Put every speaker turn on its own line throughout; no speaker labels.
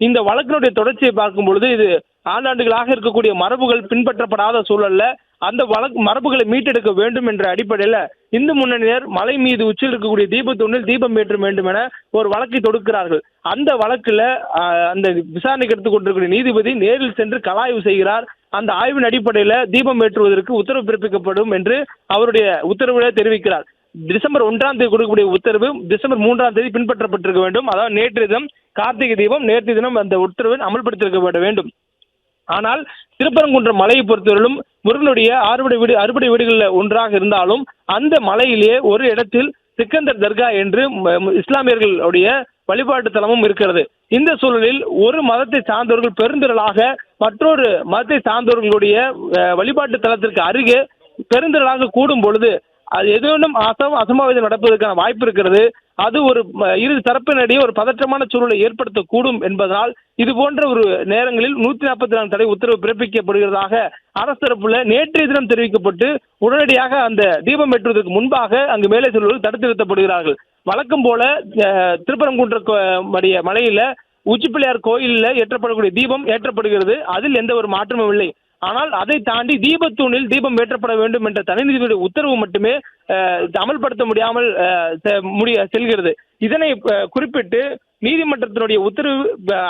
இந்த வழக்கினுடைய தொடர்ச்சியை பார்க்கும் பொழுது இது ஆண்டாண்டுகளாக இருக்கக்கூடிய மரபுகள் பின்பற்றப்படாத சூழல்ல அந்த மரபுகளை மீட்டெடுக்க வேண்டும் என்ற அடிப்படையில் இந்து முன்னணியினர் மலை மீது உச்சியில் இருக்கக்கூடிய தீபத்தூணில் தீபம் ஏற்ற வேண்டும் என ஒரு வழக்கை தொடுக்கிறார்கள். அந்த வழக்கில் அந்த விசாரணைக்கு எடுத்துக் கொண்டிருக்கிற நீதிபதி நேரில் சென்று கலாய்வு செய்கிறார். அந்த ஆய்வின் அடிப்படையில் தீபம் ஏற்றுவதற்கு உத்தரவு பிறப்பிக்கப்படும் என்று அவருடைய உத்தரவுகளை தெரிவிக்கிறார். டிசம்பர் 1ஆம் தேதி கொடுக்கக்கூடிய உத்தரவு டிசம்பர் 3ஆம் தேதி பின்பற்றப்பட்டிருக்க வேண்டும். அதாவது நேற்றைய தினம் கார்த்திகை தீபம், நேற்றைய தினம் அந்த உத்தரவை அமல்படுத்தியிருக்க வேண்டும். ஆனால் திருப்பரங்குன்றம் மலையை பொறுத்தவரையிலும் முருகனுடைய அறுபடை வீடுகளில் ஒன்றாக இருந்தாலும் அந்த மலையிலேயே ஒரு இடத்தில் சிக்கந்தர் தர்கா என்று இஸ்லாமியர்களுடைய வழிபாட்டு தலமும் இருக்கிறது. இந்த சூழலில் ஒரு மதத்தை சார்ந்தவர்கள் பெருந்திரளாக மற்றொரு மதத்தை சார்ந்தவர்களுடைய வழிபாட்டு தலத்திற்கு அருகே பெருந்திரளாக கூடும் பொழுது அது ஏதேனும் அசம்பாவிதம் நடப்பதற்கான வாய்ப்பு இருக்கிறது. அது ஒரு இரு தரப்பினரிடையே ஒரு பதற்றமான சூழலை ஏற்படுத்தக்கூடும் என்பதனால் இது போன்ற ஒரு நேரங்களில் 144 தடை உத்தரவு பிறப்பிக்கப்படுகிறதாக அரசு தரப்புல நேற்றைய தினம் தெரிவிக்கப்பட்டு உடனடியாக அந்த தீபம் ஏற்றுவதற்கு முன்பாக அங்கு மேலே செல்வர்கள் தடுத்து நிறுத்தப்படுகிறார்கள். வழக்கம் போல திருப்பரங்குன்ற மலையில உச்சிப்பிள்ளையார் கோயிலில் ஏற்றப்படக்கூடிய தீபம் ஏற்றப்படுகிறது. அதில் எந்த ஒரு மாற்றமும் இல்லை. ஆனால் அதை தாண்டி தீபத்தூணில் தீபம் ஏற்றப்பட வேண்டும் என்ற தனி நீதிபதி உத்தரவு மட்டுமே அமல்படுத்த முடியாமல் செல்கிறது. இதனை குறிப்பிட்டு நீதிமன்றத்தினுடைய உத்தரவு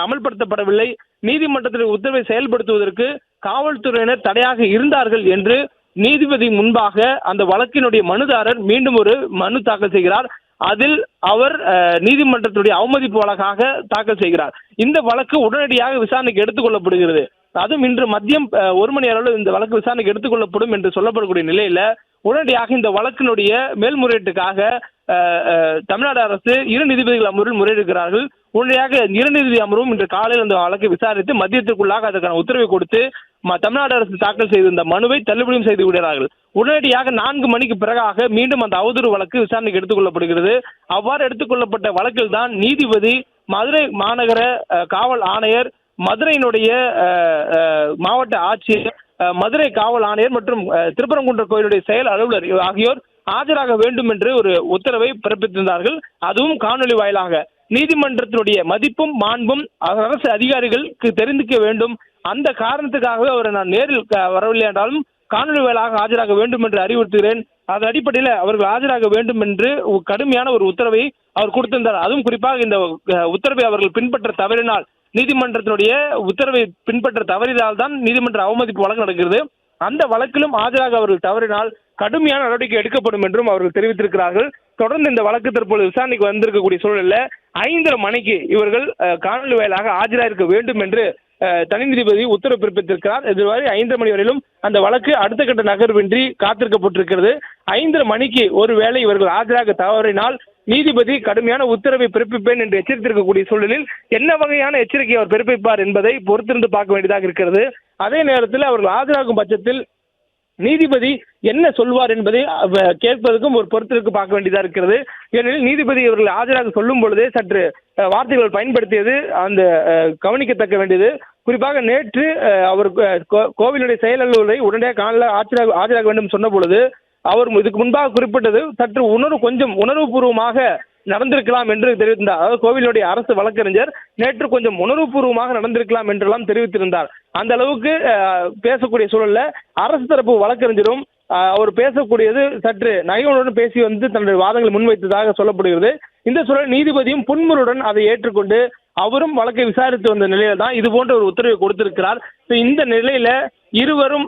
அமல்படுத்தப்படவில்லை, நீதிமன்றத்தினுடைய உத்தரவை செயல்படுத்துவதற்கு காவல்துறையினர் தடையாக இருந்தார்கள் என்று நீதிபதி முன்பாக அந்த வழக்கினுடைய மனுதாரர் மீண்டும் ஒரு மனு தாக்கல் செய்கிறார். அதில் அவர் நீதிமன்றத்துடைய அவமதிப்பு வழக்காக தாக்கல் செய்கிறார். இந்த வழக்கு உடனடியாக விசாரணைக்கு எடுத்துக் கொள்ளப்படுகிறது. அதுவும் இன்று மதியம் 1 மணி அளவில் இந்த வழக்கு விசாரணைக்கு எடுத்துக் கொள்ளப்படும் என்று சொல்லப்படக்கூடிய நிலையில உடனடியாக இந்த வழக்கினுடைய மேல்முறையீட்டுக்காக தமிழ்நாடு அரசு 2 நீதிபதிகள் அமர்வில் முறையிடுகிறார்கள். உடனடியாக 2 நீதிபதி அமர்வும் இன்று காலையில் அந்த வழக்கை விசாரித்து மதியத்திற்குள்ளாக அதற்கான உத்தரவை கொடுத்து தமிழ்நாடு அரசு தாக்கல் செய்திருந்த மனுவை தள்ளுபடியும் செய்து விடுகிறார்கள். உடனடியாக 4 மணிக்கு பிறகாக மீண்டும் அந்த அவதூறு வழக்கு விசாரணைக்கு எடுத்துக் கொள்ளப்படுகிறது. அவ்வாறு எடுத்துக் கொள்ளப்பட்ட வழக்கில் தான் நீதிபதி, மதுரை மாநகர காவல் ஆணையர், மதுரையினுடைய மாவட்ட ஆட்சியர், மதுரை காவல் ஆணையர் மற்றும் திருப்பரங்குன்ற கோயிலுடைய செயல் அலுவலர் ஆகியோர் ஆஜராக வேண்டும் என்று ஒரு உத்தரவை பிறப்பித்திருந்தார்கள். அதுவும் காணொலி வாயிலாக. நீதிமன்றத்தினுடைய மதிப்பும் மாண்பும் அரசு அதிகாரிகளுக்கு தெரிந்திக்க வேண்டும். அந்த காரணத்துக்காகவே அவரை நான் நேரில் வரவில்லை என்றாலும் காணொலி வாயிலாக ஆஜராக வேண்டும் என்று அறிவுறுத்துகிறேன். அதன் அடிப்படையில் அவர்கள் ஆஜராக வேண்டும் என்று கடுமையான ஒரு உத்தரவை அவர் கொடுத்திருந்தார். அதுவும் குறிப்பாக இந்த உத்தரவை அவர்கள் பின்பற்ற தவறினால், நீதிமன்றத்தினுடைய உத்தரவை பின்பற்ற தவறினால் தான் நீதிமன்ற அவமதிப்பு வழக்கு நடக்கிறது. அந்த வழக்கிலும் ஆஜராக அவர்கள் தவறினால் கடுமையான நடவடிக்கை எடுக்கப்படும் என்றும் அவர்கள் தெரிவித்திருக்கிறார்கள். தொடர்ந்து இந்த வழக்கு தற்போது விசாரணைக்கு வந்திருக்கக்கூடிய சூழலில் 5:30 மணிக்கு இவர்கள் காணொலி வாயிலாக ஆஜராயிருக்க வேண்டும் என்று தனி நீதிபதி உத்தரவு பிறப்பித்திருக்கிறார். இதுவரை 5:30 மணி வரையிலும் அந்த வழக்கு அடுத்த கட்ட நகர்வின்றி காத்திருக்கப்பட்டிருக்கிறது. 5:30 மணிக்கு ஒருவேளை இவர்கள் ஆஜராக தவறினால் நீதிபதி கடுமையான உத்தரவை பிறப்பிப்பேன் என்று எச்சரித்திருக்கக்கூடிய சூழலில் என்ன வகையான எச்சரிக்கை அவர் பிறப்பிப்பார் என்பதை பொறுத்திருந்து பார்க்க வேண்டியதாக இருக்கிறது. அதே நேரத்தில் அவர்கள் ஆஜராகும் பட்சத்தில் நீதிபதி என்ன சொல்வார் என்பதை கேட்பதற்கும் ஒரு பொறுத்திருக்கு பார்க்க வேண்டியதாக இருக்கிறது. ஏனெனில் நீதிபதி இவர்கள் ஆஜராக சொல்லும் பொழுதே சற்று வார்த்தைகள் பயன்படுத்தியது அந்த கவனிக்கத்தக்க வேண்டியது. குறிப்பாக நேற்று அவர் கோவிலுடைய செயல் அலுவலரை உடனடியாக காலையில் ஆஜராக வேண்டும் சொன்ன பொழுது அவர் இதுக்கு முன்பாக குறிப்பிட்டது சற்று கொஞ்சம் உணர்வுபூர்வமாக நடந்திருக்கலாம் என்று தெரிவித்திருந்தார். அதாவது கோவிலுடைய அரசு வழக்கறிஞர் நேற்று கொஞ்சம் உணர்வுபூர்வமாக நடந்திருக்கலாம் என்றெல்லாம் தெரிவித்திருந்தார். அந்த அளவுக்கு பேசக்கூடிய சூழல்ல அரசு தரப்பு வழக்கறிஞரும் அவர் பேசக்கூடியது சற்று நகையுடன் பேசி தன்னுடைய வாதங்களை முன்வைத்ததாக சொல்லப்படுகிறது. இந்த சூழல் நீதிபதியும் புன்முறுடன் அதை ஏற்றுக்கொண்டு அவரும் வழக்கை விசாரித்து வந்த நிலையில தான் இது போன்ற ஒரு உத்தரவை கொடுத்திருக்கிறார். இந்த நிலையில இருவரும்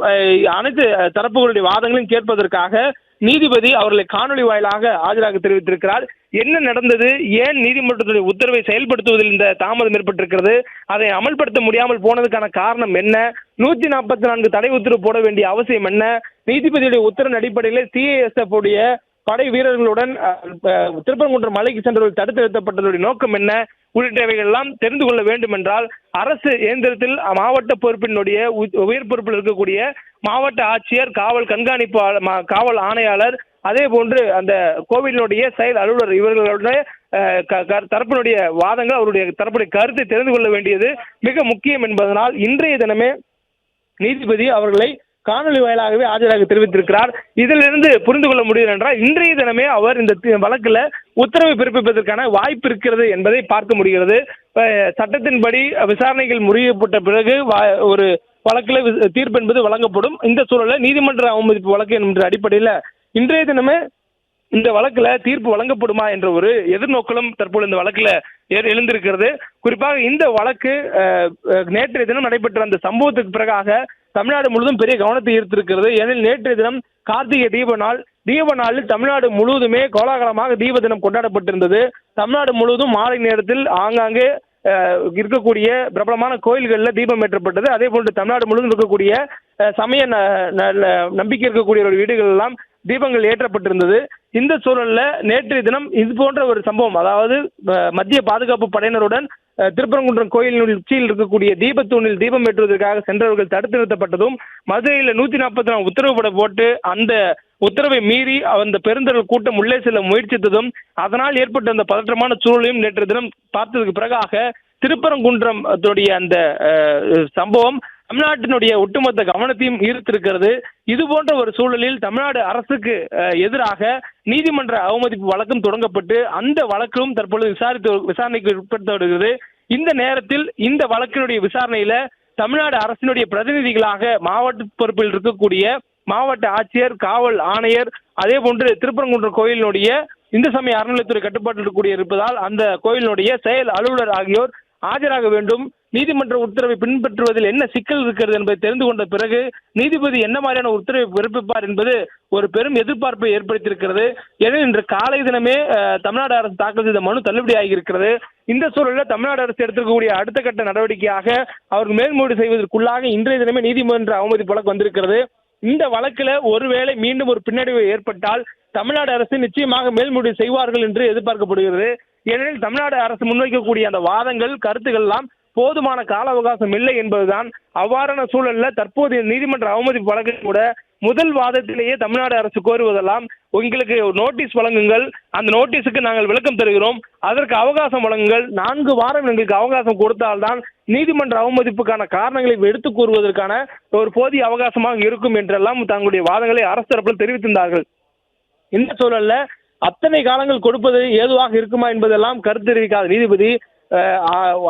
அனைத்து தரப்புகளுடைய வாதங்களையும் கேட்பதற்காக நீதிபதி அவர்களை காணொலி வாயிலாக ஆஜராக தெரிவித்திருக்கிறார். என்ன நடந்தது, ஏன் நீதிமன்றத்துடைய உத்தரவை செயல்படுத்துவதில் இந்த தாமதம் ஏற்பட்டிருக்கிறது, அதை அமல்படுத்த முடியாமல் போனதுக்கான காரணம் என்ன, 144 தடை உத்தரவு போட வேண்டிய அவசியம் என்ன, நீதிபதியுடைய உத்தரவின் அடிப்படையில் சிஐஎஸ்எஃப் உடைய படை வீரர்களுடன் திருப்பரங்குன்றம் மலைக்கு சென்றவர்கள் தடுத்து நிறுத்தப்பட்டதுடைய நோக்கம் என்ன உள்ளிட்டவைகள் எல்லாம் தெரிந்து கொள்ள வேண்டும் என்றால் அரசு இயந்திரத்தில் மாவட்ட பொறுப்பினுடைய உயர் பொறுப்பில் இருக்கக்கூடிய மாவட்ட ஆட்சியர், காவல் கண்காணிப்பு காவல் ஆணையாளர், அதே போன்று அந்த கோவிலினுடைய செயல் அலுவலர் இவர்களுடைய தரப்பினுடைய வாதங்கள், அவருடைய தரப்புடைய கருத்தை தெரிந்து கொள்ள வேண்டியது மிக முக்கியம் என்பதனால் இன்றைய தினமே நீதிபதி அவர்களை காணொலி வாயிலாகவே ஆஜராக தெரிவித்திருக்கிறார். இதிலிருந்து புரிந்து கொள்ள முடியும் என்றால் இன்றைய தினமே அவர் இந்த வழக்கில் உத்தரவு பிறப்பிப்பதற்கான வாய்ப்பு இருக்கிறது என்பதை பார்க்க முடிகிறது. சட்டத்தின்படி விசாரணைகள் முறியப்பட்ட பிறகு ஒரு வழக்கில் தீர்ப்பு என்பது வழங்கப்படும். இந்த சூழலில் நீதிமன்ற அவமதிப்பு வழக்கு என்ற அடிப்படையில் இன்றைய தினமே இந்த வழக்குல தீர்ப்பு வழங்கப்படுமா என்ற ஒரு எதிர்நோக்கலும் தற்போது இந்த வழக்குல எழுந்திருக்கிறது. குறிப்பாக இந்த வழக்கு நேற்றைய தினம் நடைபெற்ற அந்த சம்பவத்துக்கு பிறகாக தமிழ்நாடு முழுவதும் பெரிய கவனத்தை ஈர்த்திருக்கிறது. ஏனெனில் நேற்றைய தினம் கார்த்திகை தீப நாளில் தமிழ்நாடு முழுவதுமே கோலாகலமாக தீப தினம் கொண்டாடப்பட்டிருந்தது. தமிழ்நாடு முழுவதும் மாலை நேரத்தில் ஆங்காங்கே இருக்கக்கூடிய பிரபலமான கோயில்களில் தீபம் ஏற்றப்பட்டது. அதே போன்று தமிழ்நாடு முழுவதும் இருக்கக்கூடிய சமய நம்பிக்கை இருக்கக்கூடிய வீடுகள் எல்லாம் தீபங்கள் ஏற்றப்பட்டிருந்தது. இந்த சூழல்ல நேற்றைய தினம் இது போன்ற ஒரு சம்பவம், அதாவது மத்திய பாதுகாப்பு படையினருடன் திருப்பரங்குன்றம் கோயிலின் உச்சியில் இருக்கக்கூடிய தீபத்தூணில் தீபம் ஏற்றுவதற்காக சென்றவர்கள் தடுத்து நிறுத்தப்பட்டதும், மதுரையில் 144 உத்தரவு போட்டு அந்த உத்தரவை மீறி அந்த பெருந்திரள் கூட்டம் உள்ளே செல்ல முயற்சித்ததும், அதனால் ஏற்பட்ட அந்த பதற்றமான சூழலையும் நேற்று தினம் பார்த்ததுக்கு பிறகாக திருப்பரங்குன்றம் அந்த சம்பவம் தமிழ்நாட்டினுடைய ஒட்டுமொத்த கவனத்தையும் ஈர்த்திருக்கிறது. இது போன்ற ஒரு சூழலில் தமிழ்நாடு அரசுக்கு எதிராக நீதிமன்ற அவமதிப்பு வழக்கும் தொடங்கப்பட்டு அந்த வழக்கும் தற்பொழுது விசாரணைக்கு உட்படுத்த வருகிறது. இந்த நேரத்தில் இந்த வழக்கினுடைய விசாரணையில தமிழ்நாடு அரசினுடைய பிரதிநிதிகளாக மாவட்ட பொறுப்பில் இருக்கக்கூடிய மாவட்ட ஆட்சியர், காவல் ஆணையர், அதே போன்று திருப்பரங்குன்றம் கோயிலினுடைய இந்து சமய அறநிலையத்துறை கட்டுப்பாட்டில் இருக்கக்கூடிய இருப்பதால் அந்த கோயிலினுடைய செயல் அலுவலர் ஆகியோர் ஆஜராக வேண்டும். நீதிமன்ற உத்தரவை பின்பற்றுவதில் என்ன சிக்கல் இருக்கிறது என்பதை தெரிந்து கொண்ட பிறகு நீதிபதி என்ன மாதிரியான உத்தரவை பிறப்பிப்பார் என்பது ஒரு பெரும் எதிர்பார்ப்பை ஏற்படுத்தியிருக்கிறது. எனவே இன்று காலை தினமே தமிழ்நாடு அரசு தாக்கல் செய்த மனு தள்ளுபடி ஆகியிருக்கிறது. இந்த சூழலில் தமிழ்நாடு அரசு எடுத்திருக்கக்கூடிய அடுத்த கட்ட நடவடிக்கையாக அவர்கள் மேல்முறையீடு செய்வதற்குள்ளாக இன்றைய தினமே நீதிமன்ற அவமதிப்பு வழக்கு வந்திருக்கிறது. இந்த வழக்கில் ஒருவேளை மீண்டும் ஒரு பின்னடைவு ஏற்பட்டால் தமிழ்நாடு அரசு நிச்சயமாக மேல்முறையீடு செய்வார்கள் என்று எதிர்பார்க்கப்படுகிறது. ஏனெனில் தமிழ்நாடு அரசு முன்வைக்கக்கூடிய அந்த வாதங்கள், கருத்துக்கள் எல்லாம் போதுமான கால அவகாசம் இல்லை என்பதுதான். அவ்வாறான சூழலில் தற்போதைய நீதிமன்ற அவமதிப்பு வழக்கில் கூட முதல் வாதத்திலேயே தமிழ்நாடு அரசு கோருவதெல்லாம், உங்களுக்கு நோட்டீஸ் வழங்குங்கள், அந்த நோட்டீஸுக்கு நாங்கள் விளக்கம் தருகிறோம், அதற்கு அவகாசம் வழங்குங்கள், 4 வாரம் எங்களுக்கு அவகாசம் கொடுத்தால்தான் நீதிமன்ற அவமதிப்புக்கான காரணங்களை எடுத்து கூறுவதற்கான ஒரு போதிய அவகாசமாக இருக்கும் என்றெல்லாம் தங்களுடைய வாதங்களை அரசு தரப்பில் தெரிவித்திருந்தார்கள். இந்த சூழல்ல அத்தனை காலங்கள் கொடுப்பது ஏதுவாக இருக்குமா என்பதெல்லாம் கருத்து தெரிவிக்காத நீதிபதி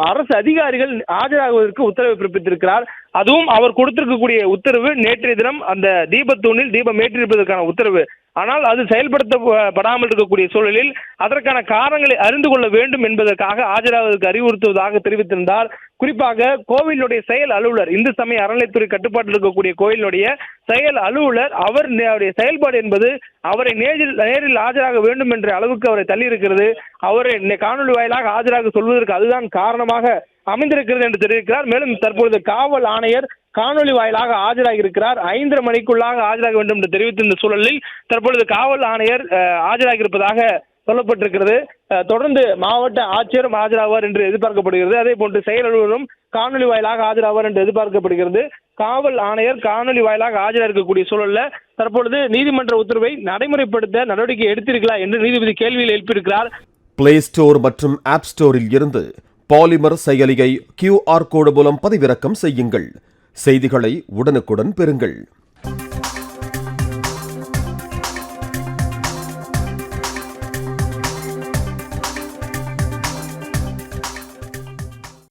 அரசு அதிகாரிகள் ஆஜராகுவதற்கு உத்தரவு பிறப்பித்திருக்கிறார். அதுவும் அவர் கொடுத்திருக்கக்கூடிய உத்தரவு நேற்றைய தினம் அந்த தீபத்தூணில் தீபம் ஏற்றிருப்பதற்கான உத்தரவு. ஆனால் அது செயல்படுத்தப்படாமல் இருக்கக்கூடிய சூழலில் அதற்கான காரணங்களை அறிந்து கொள்ள வேண்டும் என்பதற்காக ஆஜராவதற்கு அறிவுறுத்துவதாக தெரிவித்திருந்தார். குறிப்பாக கோவிலுடைய செயல் அலுவலர், இந்து சமய அறநிலையத்துறை கட்டுப்பாட்டில் இருக்கக்கூடிய கோயிலுடைய செயல் அலுவலர், அவருடைய செயல்பாடு என்பது அவரை நேரில் ஆஜராக வேண்டும் என்ற அளவுக்கு அவரை தள்ளி இருக்கிறது. அவரை காணொலி வாயிலாக ஆஜராக சொல்வதற்கு அதுதான் காரணமாக அமைந்திருக்கிறது என்று தெரிவிக்கிறார். மேலும் தற்பொழுது காவல் ஆணையர் காணொலி வாயிலாக ஆஜராகி இருக்கிறார். 5:30 மணிக்குள்ளாக ஆஜராக வேண்டும் என்று தெரிவித்திருந்த சூழலில் தற்பொழுது காவல் ஆணையர் ஆஜராகி இருப்பதாக சொல்லப்பட்டிருக்கிறது. தொடர்ந்து மாவட்ட ஆட்சியரும் ஆஜராவார் என்று எதிர்பார்க்கப்படுகிறது. அதே போன்று செயல் அலுவலரும் காணொலி வாயிலாக ஆஜராவார் என்று எதிர்பார்க்கப்படுகிறது. காவல் ஆணையர் காணொலி வாயிலாக ஆஜராக இருக்கக்கூடிய சூழலில் தற்பொழுது நீதிமன்ற உத்தரவை நடைமுறைப்படுத்த நடவடிக்கை எடுத்தீர்களா என்று நீதிபதி கேள்வியில் எழுப்பியிருக்கிறார்.
பிளே ஸ்டோர் மற்றும் ஆப் ஸ்டோரில் இருந்து பாலிமர் செயலியை QR கோடு மூலம் பதிவிறக்கம் செய்யுங்கள். செய்திகளை உடனுக்குடன் பெறுங்கள்.